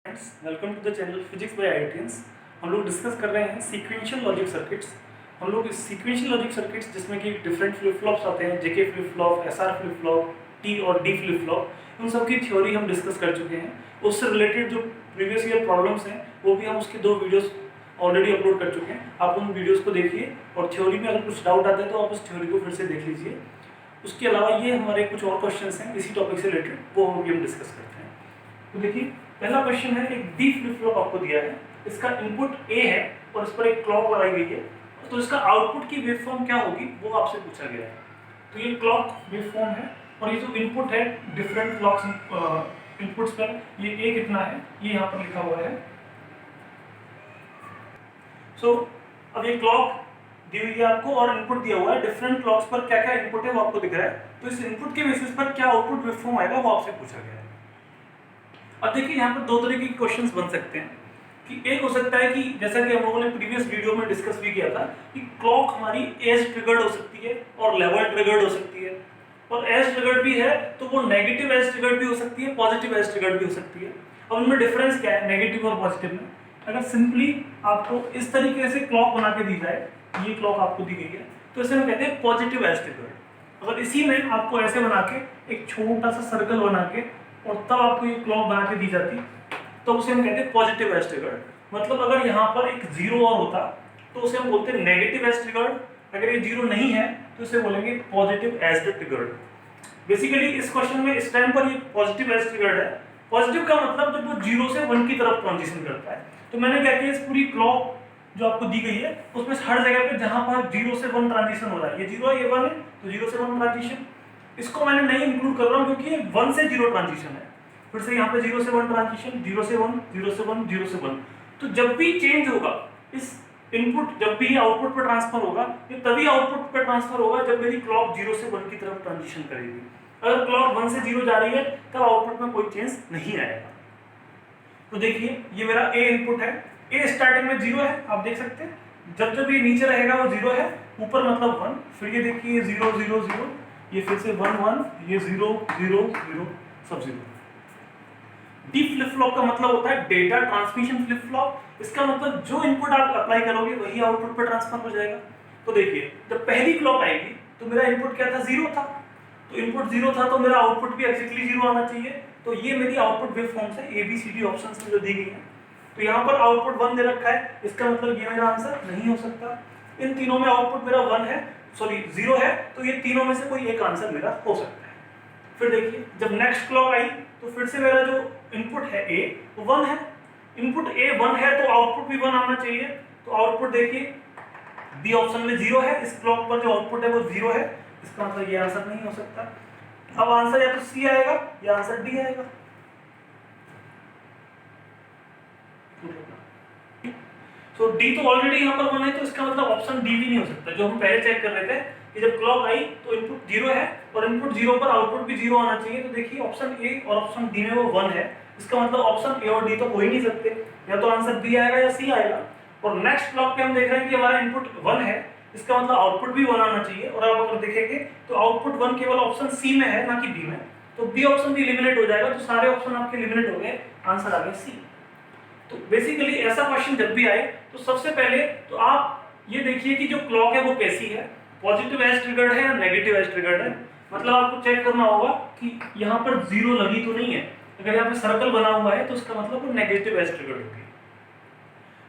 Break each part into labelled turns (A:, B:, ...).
A: Friends, welcome to the channel physics by IITians. हम लोग discuss कर रहे हैं सीक्वेंशियल लॉजिक सर्किट्स। हम लोग इस सीक्वेंशियल लॉजिक सर्किट्स जिसमें कि डिफरेंट फ्लिप फ्लॉप्स आते हैं, JK flip flop, SR flip flop, T और डी फ्लिप फ्लॉप, उन सब की थ्योरी हम डिस्कस कर चुके हैं। उससे रिलेटेड जो प्रीवियस ईयर प्रॉब्लम्स हैं वो भी हम उसके 2 वीडियोस ऑलरेडी अपलोड कर चुके हैं। आप उन वीडियोस को देखिए और थ्योरी में अगर कुछ डाउट आता है तो आप उस थ्योरी को फिर से देख लीजिए। उसके अलावा ये हमारे कुछ और क्वेश्चंस हैं इसी टॉपिक से रिलेटेड, वो भी हम डिस्कस करते हैं। तो देखिए, पहला क्वेश्चन है, एक डी फ्लिप फ्लॉप आपको दिया है, इसका इनपुट ए है और इस पर एक क्लॉक लगाई गई है, तो इसका आउटपुट की वेवफॉर्म क्या होगी वो आपसे पूछा गया है। तो ये क्लॉक वेवफॉर्म है और ये जो इनपुट है डिफरेंट क्लॉक्स इनपुट्स पर, ये ए कितना है ये यहाँ पर लिखा हुआ है। सो अब ये क्लॉक दी हुई है आपको और इनपुट दिया हुआ है, डिफरेंट क्लॉक्स पर क्या क्या इनपुट है वो आपको दिख रहा है। तो इस इनपुट के बेसिस पर क्या आउटपुट वेवफॉर्म आएगा वो आपसे पूछा गया है। अब देखिए, यहाँ पर 2 तरीके के क्वेश्चंस बन सकते हैं कि एक हो सकता है कि जैसा कि हम लोगों ने प्रीवियस वीडियो में डिस्कस भी किया था कि क्लॉक हमारी एज ट्रिगर्ड हो सकती है और लेवल ट्रिगर्ड हो सकती है, और एज ट्रिगर्ड भी है तो वो नेगेटिव एज ट्रिगर्ड भी हो सकती है, पॉजिटिव एज ट्रिगर्ड भी हो सकती है। अब उनमें डिफरेंस क्या है नेगेटिव और पॉजिटिव में? अगर सिंपली आपको इस तरीके से क्लॉक बना के दी जाए, ये क्लॉक आपको दी गई है, तो इसे हम कहते हैं पॉजिटिव एज ट्रिगर्ड। अगर इसी में आपको ऐसे बना के एक छोटा सा सर्कल बना के और तब आपको ये क्लॉक बना के दी जाती तो उसे हम कहते हैं पॉजिटिव एज ट्रिगर्ड। मतलब अगर यहाँ पर एक 0 और होता तो उसे हम बोलते हैं नेगेटिव एज ट्रिगर्ड। अगर ये 0 नहीं है तो इसे बोलेंगे पॉजिटिव एज ट्रिगर्ड। बेसिकली इस क्वेश्चन में इस टाइम पर ये पॉजिटिव एज ट्रिगर्ड है। पॉजिटिव का मतलब जब वो 0 से 1 की तरफ ट्रांजिशन करता है। तो मैंने क्या किया, इस पूरी क्लॉक जो आपको दी गई है उसमें हर जगह पे जहां पर 0 से 1 ट्रांजिशन हो रहा है, ये 0 है ये 1 है, तो 0 से 1 ट्रांजिशन, इसको मैंने नहीं इंक्लूड कर रहा हूं क्योंकि ये 1 से 0 ट्रांजिशन है। फिर से यहाँ पे 0 से 1 ट्रांजिशन, 0 से 1, 0 से 1, 0 से 1। तो जब भी चेंज होगा इस इनपुट, जब भी आउटपुट पर ट्रांसफर होगा, ये तभी आउटपुट पर ट्रांसफर होगा जब मेरी क्लॉक 0 से 1 की तरफ ट्रांजिशन करेगी। अगर क्लॉक 1 से 0 जा रही है तब आउटपुट में कोई चेंज नहीं आएगा। तो देखिए, ये मेरा ए इनपुट है, ए स्टार्टिंग में 0 है, आप देख सकते हैं। जब जब ये नीचे रहेगा वो 0 है, ऊपर मतलब 1, फिर ये देखिए 0 0 0, ये फिर से 1 1, ये 0 0 0, सब 0। डी फ्लिप फ्लॉप का मतलब होता है डेटा ट्रांसमिशन फ्लिप फ्लॉप। इसका मतलब जो इनपुट आप अप्लाई करोगे वही आउटपुट पर ट्रांसफर हो जाएगा। तो देखिए, जब पहली क्लॉक आएगी तो मेरा इनपुट क्या था, 0 था, तो इनपुट 0 था तो मेरा आउटपुट भी एग्जैक्टली 0 आना चाहिए। तो ये मेरी आउटपुट वेवफॉर्म से ABCD ऑप्शंस में जो दी गई है। तो यहाँ पर आउटपुट 1 दे रखा है, इसका मतलब ये मेरा आंसर नहीं हो सकता। इन तीनों में आउटपुट मेरा 1 है, सॉरी 0 है, तो ये तीनों में से कोई एक आंसर मेरा हो सकता है। फिर देखिए, जब नेक्स्ट क्लॉक आई तो फिर से मेरा जो इनपुट है A वो 1 है, इनपुट A 1 है तो आउटपुट भी 1 आना चाहिए। तो आउटपुट देखिए बी ऑप्शन में 0 है, इस क्लॉक पर जो आउटपुट है वो 0 है, इसका मतलब ये आंसर नहीं हो सकता। अब आंसर या तो सी आएगा या आंसर डी आएगा। तो डी तो ऑलरेडी यहाँ पर 1 है, तो इसका मतलब ऑप्शन डी भी नहीं हो सकता। जो हम पहले चेक कर रहे थे कि जब क्लॉक आई तो इनपुट 0 है और इनपुट 0 पर आउटपुट भी 0 आना चाहिए। तो देखिए, ऑप्शन ए और ऑप्शन डी में वो 1 है, इसका मतलब ऑप्शन ए और डी तो हो ही नहीं सकते, या तो आंसर बी आएगा या सी आएगा। और नेक्स्ट क्लॉक पे हम देख रहे हैं कि हमारा इनपुट 1 है, इसका मतलब आउटपुट भी 1 आना चाहिए। और आप अगर देखेंगे तो आउटपुट 1 केवल ऑप्शन सी में है, ना कि डी में, तो बी ऑप्शन भी एलिमिनेट हो जाएगा। तो सारे ऑप्शन आपके एलिमिनेट हो गए, आंसर आ गया सी। तो बेसिकली ऐसा क्वेश्चन जब भी आए तो सबसे पहले तो आप ये देखिए कि जो क्लॉक है वो कैसी है, पॉजिटिव एज ट्रिगर्ड है या नेगेटिव एज ट्रिगर्ड है। मतलब आपको चेक करना होगा कि यहाँ पर 0 लगी तो नहीं है। अगर यहाँ पे सर्कल बना हुआ है तो उसका मतलब वो नेगेटिव एज ट्रिगर्ड होगी।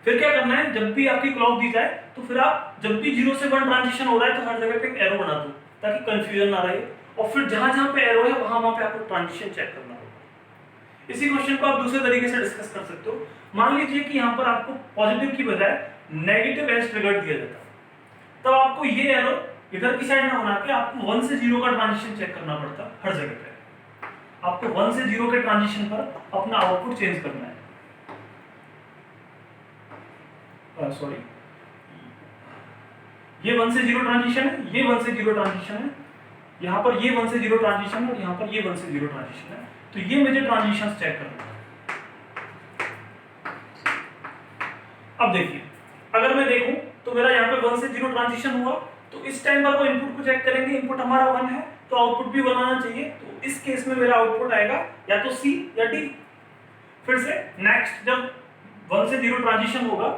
A: फिर क्या करना है, जब भी आपकी क्लॉक दी जाए तो फिर आप जब भी 0 से 1 ट्रांजिशन हो रहा है तो हर जगह पे एक एरो बना दो ताकि कंफ्यूजन ना रहे। और फिर जहां जहां पे एरो है वहां पे आपको ट्रांजिशन चेक करना होगा। इसी क्वेश्चन को आप दूसरे तरीके से डिस्कस कर सकते हो। मान लीजिए कि यहाँ पर आपको पॉजिटिव की बजाय नेगेटिव एज ट्रिगर्ड दिया जाता, तब आपको ये एरो इधर की साइड ना बना के आपको 1 से 0 का ट्रांजिशन चेक करना पड़ता। हर जगह पे आपको 1 से 0 के ट्रांजिशन पर अपना आउटपुट चेंज करना है। सॉरी, ये 1 से 0 ट्रांजिशन है, ये 1 से 0 ट्रांजिशन है, यहाँ पर ये 1 से 0 ट्रांजिशन है और यहाँ पर ये 1 से 0 ट्रांजिशन है। तो ये मुझे ट्रांजिशंस चेक करना है। अब देखिए, अगर मैं देखूं तो मेरा यहाँ पे 1 से 0 ट्रांजिशन हुआ, तो इस टाइम पर वो इनपुट को चेक करेंगे, इनपुट हमारा 1 है तो आउटपुट भी 1 आना चाहिए। तो इस केस में मेरा आउटपुट आएगा या तो सी या डी। फिर से नेक्स्ट जब 1 से 0 ट्रांजिशन होगा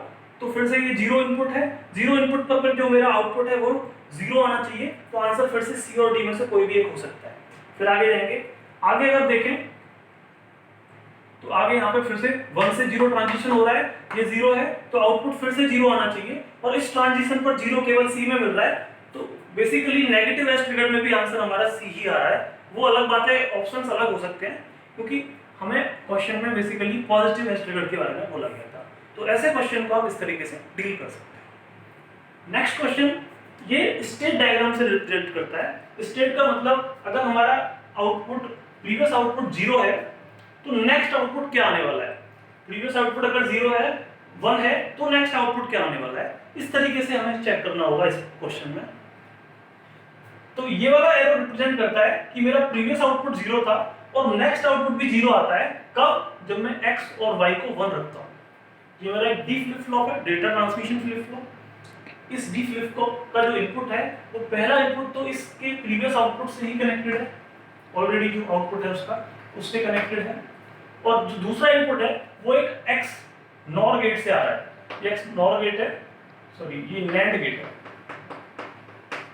A: तो फिर से ये 0 इनपुट है, 0 इनपुट पर जो मेरा आउटपुट है वो 0 आना चाहिए। तो आंसर फिर से सी और डी में से कोई भी एक हो सकता है। फिर आगे जाएंगे, आगे अगर देखें तो आगे यहाँ पे फिर से 1 से 0 ट्रांजिशन हो रहा है, ये 0 है तो आउटपुट फिर से 0 आना चाहिए, और इस ट्रांजिशन पर 0 केवल सी में मिल रहा है। तो बेसिकली नेगेटिव एज ट्रिगर में भी आंसर हमारा सी ही आ रहा है। वो अलग बात है, ऑप्शंस अलग हो सकते हैं, क्योंकि हमें क्वेश्चन में बेसिकली पॉजिटिव एज ट्रिगर के बारे में बोला गया था। तो ऐसे क्वेश्चन को आप इस तरीके से डील कर सकते हैं। नेक्स्ट क्वेश्चन, ये स्टेट डायग्राम से रिलेट करता है। स्टेट का मतलब अगर हमारा आउटपुट प्रीवियस आउटपुट 0 है तो नेक्स्ट आउटपुट क्या आने वाला है। प्रीवियस आउटपुट अगर 0 है 1 है तो नेक्स्ट आउटपुट क्या आने वाला है। इस तरीके से हमें चेक करना होगा इस क्वेश्चन में। तो ये वाला एरो रिप्रेजेंट करता है कि मेरा प्रीवियस आउटपुट 0 था और नेक्स्ट आउटपुट भी 0 आता है। कब? जब मैं x और y को 1 रखता हूँ। ये मेरा एक डी फ्लिप फ्लॉप है, डेटा ट्रांसमिशन फ्लिप फ्लॉप। इस डी फ्लिप फ्लॉप का जो इनपुट है वो पहला इनपुट तो इसके प्रीवियस आउटपुट से ही कनेक्टेड है, ऑलरेडी जो आउटपुट है उसका उससे कनेक्टेड है, और जो दूसरा इनपुट है वो एक x नॉर गेट से आ रहा है। ये x नॉर गेट है, सॉरी ये नैंड गेट है।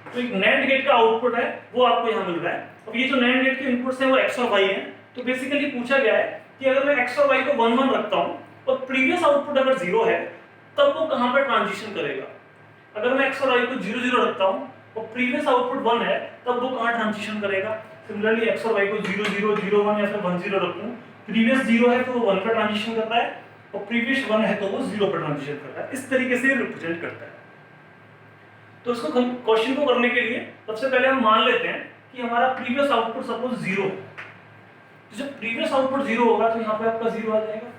A: तो एक नैंड गेट का आउटपुट है वो आपको यहाँ मिल रहा है। अब ये जो नैंड गेट के इनपुट्स हैं वो x और y हैं। तो बेसिकली पूछा गया है कि अगर मैं x और y को 1 1 रखता हूँ और प्रीवियस आउटपुट अगर 0 है तब वो कहाँ पर ट्रांजिशन करेगा। अगर मैं x और y को 0 0 रखता हूँ और प्रीवियस आउटपुट 1 है तब वो कहाँ ट्रांजिशन करेगा। सिमिलरली x और y को 0 0 0 1 या फिर 1 0 रखूँ, प्रीवियस 0 है तो वो 1 पर ट्रांजिशन कर रहा है और प्रीवियस 1 है तो वो 0 पर ट्रांजिशन कर रहा है। इस तरीके से रिप्रेजेंट करता है। तो इसको क्वेश्चन को करने के लिए सबसे पहले हम मान लेते हैं कि हमारा प्रीवियस आउटपुट सपोज 0 है। तो जब प्रीवियस आउटपुट 0 होगा तो यहाँ पे आपका 0 आ जाएगा।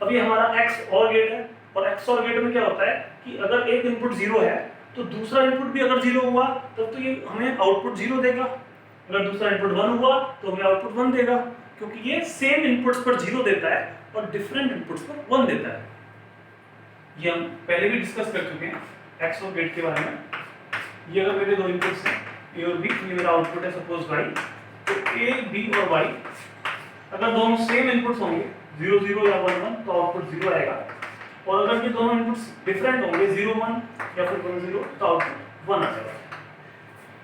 A: अब ये हमारा x और गेट है, और x और गेट में क्या होता है कि अगर एक इनपुट 0 है तो दूसरा इनपुट भी अगर 0 हुआ तब तो ये हमें आउटपुट 0 देगा। अगर दूसरा इनपुट 1 हुआ तो हमें आउटपुट 1 देगा, क्योंकि ये सेम इनपुट्स पर 0 देता है और डिफरेंट इनपुट्स पर 1 देता है। ये हम पहले भी डिस्कस कर चुके हैं x और गेट के बारे में। ये अगर मेरे दो इनपुट्स हैं a और b, ये मेरा आउटपुट है सपोज y, तो a b और y अगर दोनों सेम इनपुट्स होंगे 0 0 या 1 1 तो आउटपुट 0 आएगा, और अगर ये दोनों इनपुट्स डिफरेंट होंगे 0 1 या फिर 1 0 तो आउटपुट 1 आ जाएगा।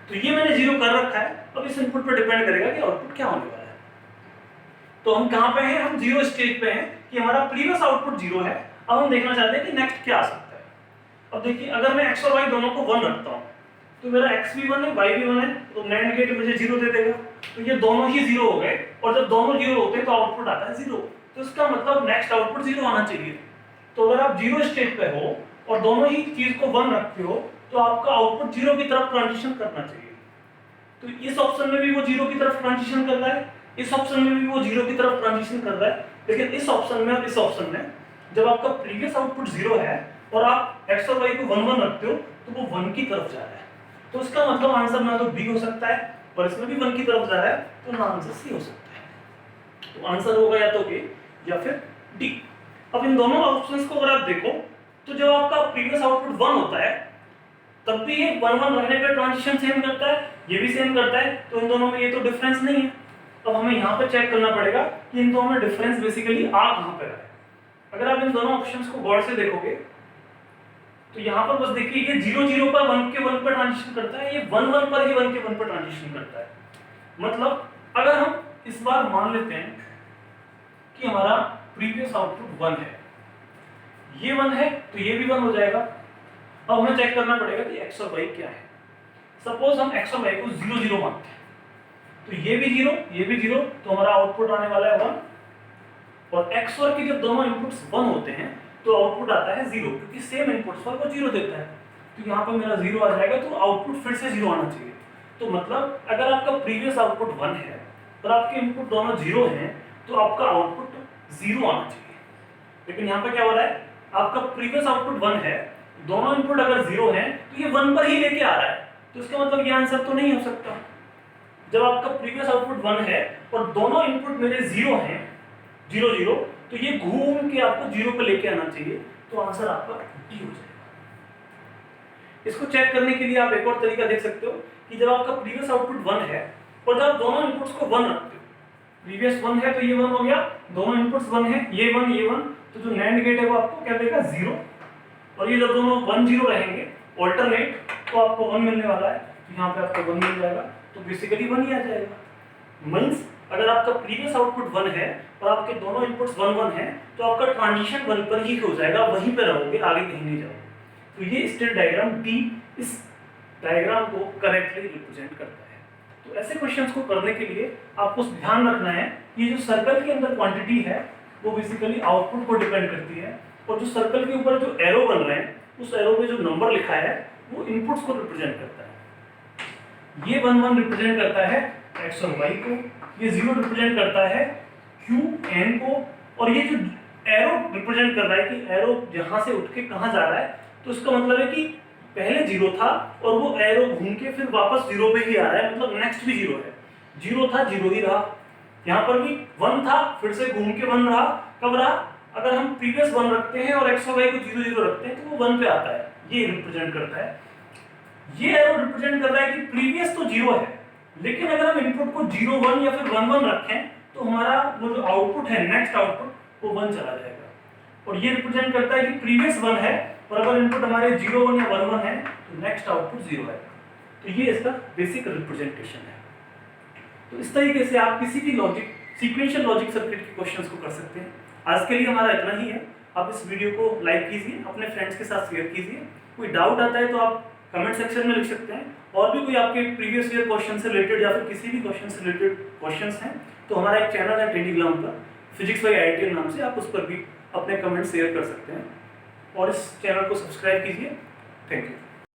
A: तो ये मैंने 0 कर रखा है। अब इस इनपुट पर डिपेंड करेगा कि आउटपुट क्या होने वाला है। तो हम कहाँ पे हैं? हम 0 स्टेज पे हैं कि हमारा प्रीवियस आउटपुट 0 है। अब हम देखना चाहते हैं कि नेक्स्ट क्या आ सकता है। अब देखिए, अगर मैं x और y दोनों को 1 रखता हूँ तो मेरा x भी 1 है y भी 1 है, तो नैंड गेट मुझे 0 दे देगा। तो ये दोनों ही 0 हो गए, और जब दोनों 0 होते हैं तो आउटपुट आता है 0। तो इसका मतलब नेक्स्ट आउटपुट 0 आना चाहिए। तो अगर आप 0 स्टेज पे हो और दोनों ही चीज को 1 रखते हो तो आपका आउटपुट 0 की तरफ ट्रांजिशन करना चाहिए। तो इस ऑप्शन में भी वो 0 की तरफ ट्रांजिशन कर रहा है, इस ऑप्शन में भी वो 0 की तरफ ट्रांजिशन कर रहा है। लेकिन इस ऑप्शन में और इस ऑप्शन में जब आपका प्रीवियस आउटपुट 0 है और आप x और y को 1 1 रखते हो तो वो 1 की तरफ जा रहा है। तो इसका मतलब आंसर ना तो b हो सकता है और इसमें भी 1 की तरफ जा रहा है, तो ना आंसर c हो सकता है। तो आंसर होगा या तो a या फिर d। अब इन दोनों ऑप्शंस को अगर आप देखो तो जब आपका प्रीवियस आउटपुट 1 होता है तब भी ये 1 1 रखने का ट्रांजिशन सेम करता है, ये भी सेम करता है। तो इन दोनों में ये तो डिफरेंस नहीं है। अब हमें यहाँ पे चेक करना पड़ेगा कि इन दोनों में डिफरेंस बेसिकली आ कहाँ पे है। अगर आप इन दोनों ऑप्शंस को गौर से देखोगे तो यहाँ पर बस देखिए, ये 0 0 पर 1 के 1 पर ट्रांजिशन करता है, ये 1 1 पर ही 1 के 1 पर ट्रांजिशन करता है। मतलब अगर हम इस बार मान लेते हैं कि हमारा प्रीवियस आउटपुट 1 है, ये 1 है तो ये भी 1 हो जाएगा। अब हमें चेक करना पड़ेगा कि x और y क्या है। सपोज हम x और y को 0 0 मानते हैं, तो ये भी 0 ये भी 0, तो हमारा आउटपुट आने वाला है 1। और x और के जब दोनों इनपुट्स 1 होते हैं तो आउटपुट आता है 0, क्योंकि सेम इनपुट्स पर वो 0 देता है। तो यहाँ पर मेरा 0 आ जाएगा, तो आउटपुट फिर से 0 आना चाहिए। तो मतलब अगर आपका प्रीवियस आउटपुट 1 है और आपके इनपुट दोनों 0 हैं तो आपका आउटपुट 0 आना चाहिए। लेकिन यहाँ पे क्या हो रहा है, आपका प्रीवियस आउटपुट 1 है, दोनों इनपुट अगर 0 हैं तो ये 1 पर ही लेके आ रहा है। तो इसका मतलब ये आंसर तो नहीं हो सकता। जब आपका प्रीवियस आउटपुट 1 है और दोनों इनपुट मेरे 0 हैं 0 0, तो ये घूम के आपको 0 पे लेके आना चाहिए। तो आंसर आपका डी हो जाएगा। इसको चेक करने के लिए आप एक और तरीका देख सकते हो कि जब आपका प्रीवियस आउटपुट 1 है और जब आप दोनों इनपुट्स को 1 रखते हो, प्रीवियस 1 है तो ये 1 हो गया, दोनों इनपुट्स 1 है, ये 1 तो जो NAND गेट है वो आपको क्या देगा 0, और ये जब दोनों 1 0 रहेंगे ऑल्टरनेट तो आपको 1 मिलने वाला है, तो यहाँ पे आपको 1 मिल जाएगा, तो बेसिकली 1 ही आ जाएगा। मींस अगर आपका प्रीवियस आउटपुट 1 है और आपके दोनों इनपुट्स 1 1 है तो आपका ट्रांजिशन 1 पर ही हो जाएगा, वहीं पे रहोगे, आगे कहीं नहीं जाओगे। तो ये स्टेट डायग्राम D इस डायग्राम को करेक्टली रिप्रेजेंट करता है। तो ऐसे क्वेश्चंस को करने के लिए आपको ध्यान रखना है ये जो सर्कल के अंदर क्वांटिटी है वो बेसिकली आउटपुट को डिपेंड करती है, और जो सर्कल के ऊपर जो एरो बन रहे हैं उस एरो पे जो नंबर लिखा है वो इनपुट्स को रिप्रेजेंट करता है। ये 1 1 रिप्रेजेंट करता है x और y को, ये 0 रिप्रेजेंट करता है q n को, और ये जो एरो रिप्रेजेंट कर रहा है कि एरो जहां से उठ के कहां जा रहा है, तो इसका मतलब है कि पहले 0 था और वो एरो घूम के फिर वापस 0 पे ही आ रहा है, मतलब नेक्स्ट भी 0 है, 0 था 0 ही रहा, यहाँ पर भी 1 था फिर से घूम के 1 रहा, कब रहा, अगर हम प्रीवियस 1 रखते हैं और x और y को 0 0 रखते हैं तो वो 1 पे आता है, ये रिप्रेजेंट करता है। ये एरो रिप्रेजेंट कर रहा है कि प्रीवियस तो 0 है, लेकिन अगर हम इनपुट को 0 1 या फिर 1 1 रखें तो हमारा वो जो आउटपुट है नेक्स्ट आउटपुट वो 1 चला जाएगा, और ये रिप्रेजेंट करता है कि प्रीवियस 1 है और अगर इनपुट हमारे 0 1 या 1 1 है तो नेक्स्ट आउटपुट 0 आएगा। तो ये इसका बेसिक रिप्रेजेंटेशन है। तो इस तरीके से आप किसी भी लॉजिक सीक्वेंशियल लॉजिक सर्किट के क्वेश्चंस को कर सकते हैं। आज के लिए हमारा इतना ही है। आप इस वीडियो को लाइक कीजिए, अपने फ्रेंड्स के साथ शेयर कीजिए। कोई डाउट आता है तो आप कमेंट सेक्शन में लिख सकते हैं, और भी कोई आपके प्रीवियस ईयर क्वेश्चन से रिलेटेड या फिर किसी भी क्वेश्चन से रिलेटेड क्वेश्चंस हैं तो हमारा एक चैनल है टेलीग्राम पर फिजिक्स बाय IITian नाम से, आप उस पर भी अपने कमेंट शेयर कर सकते हैं, और इस चैनल को सब्सक्राइब कीजिए। Thank you.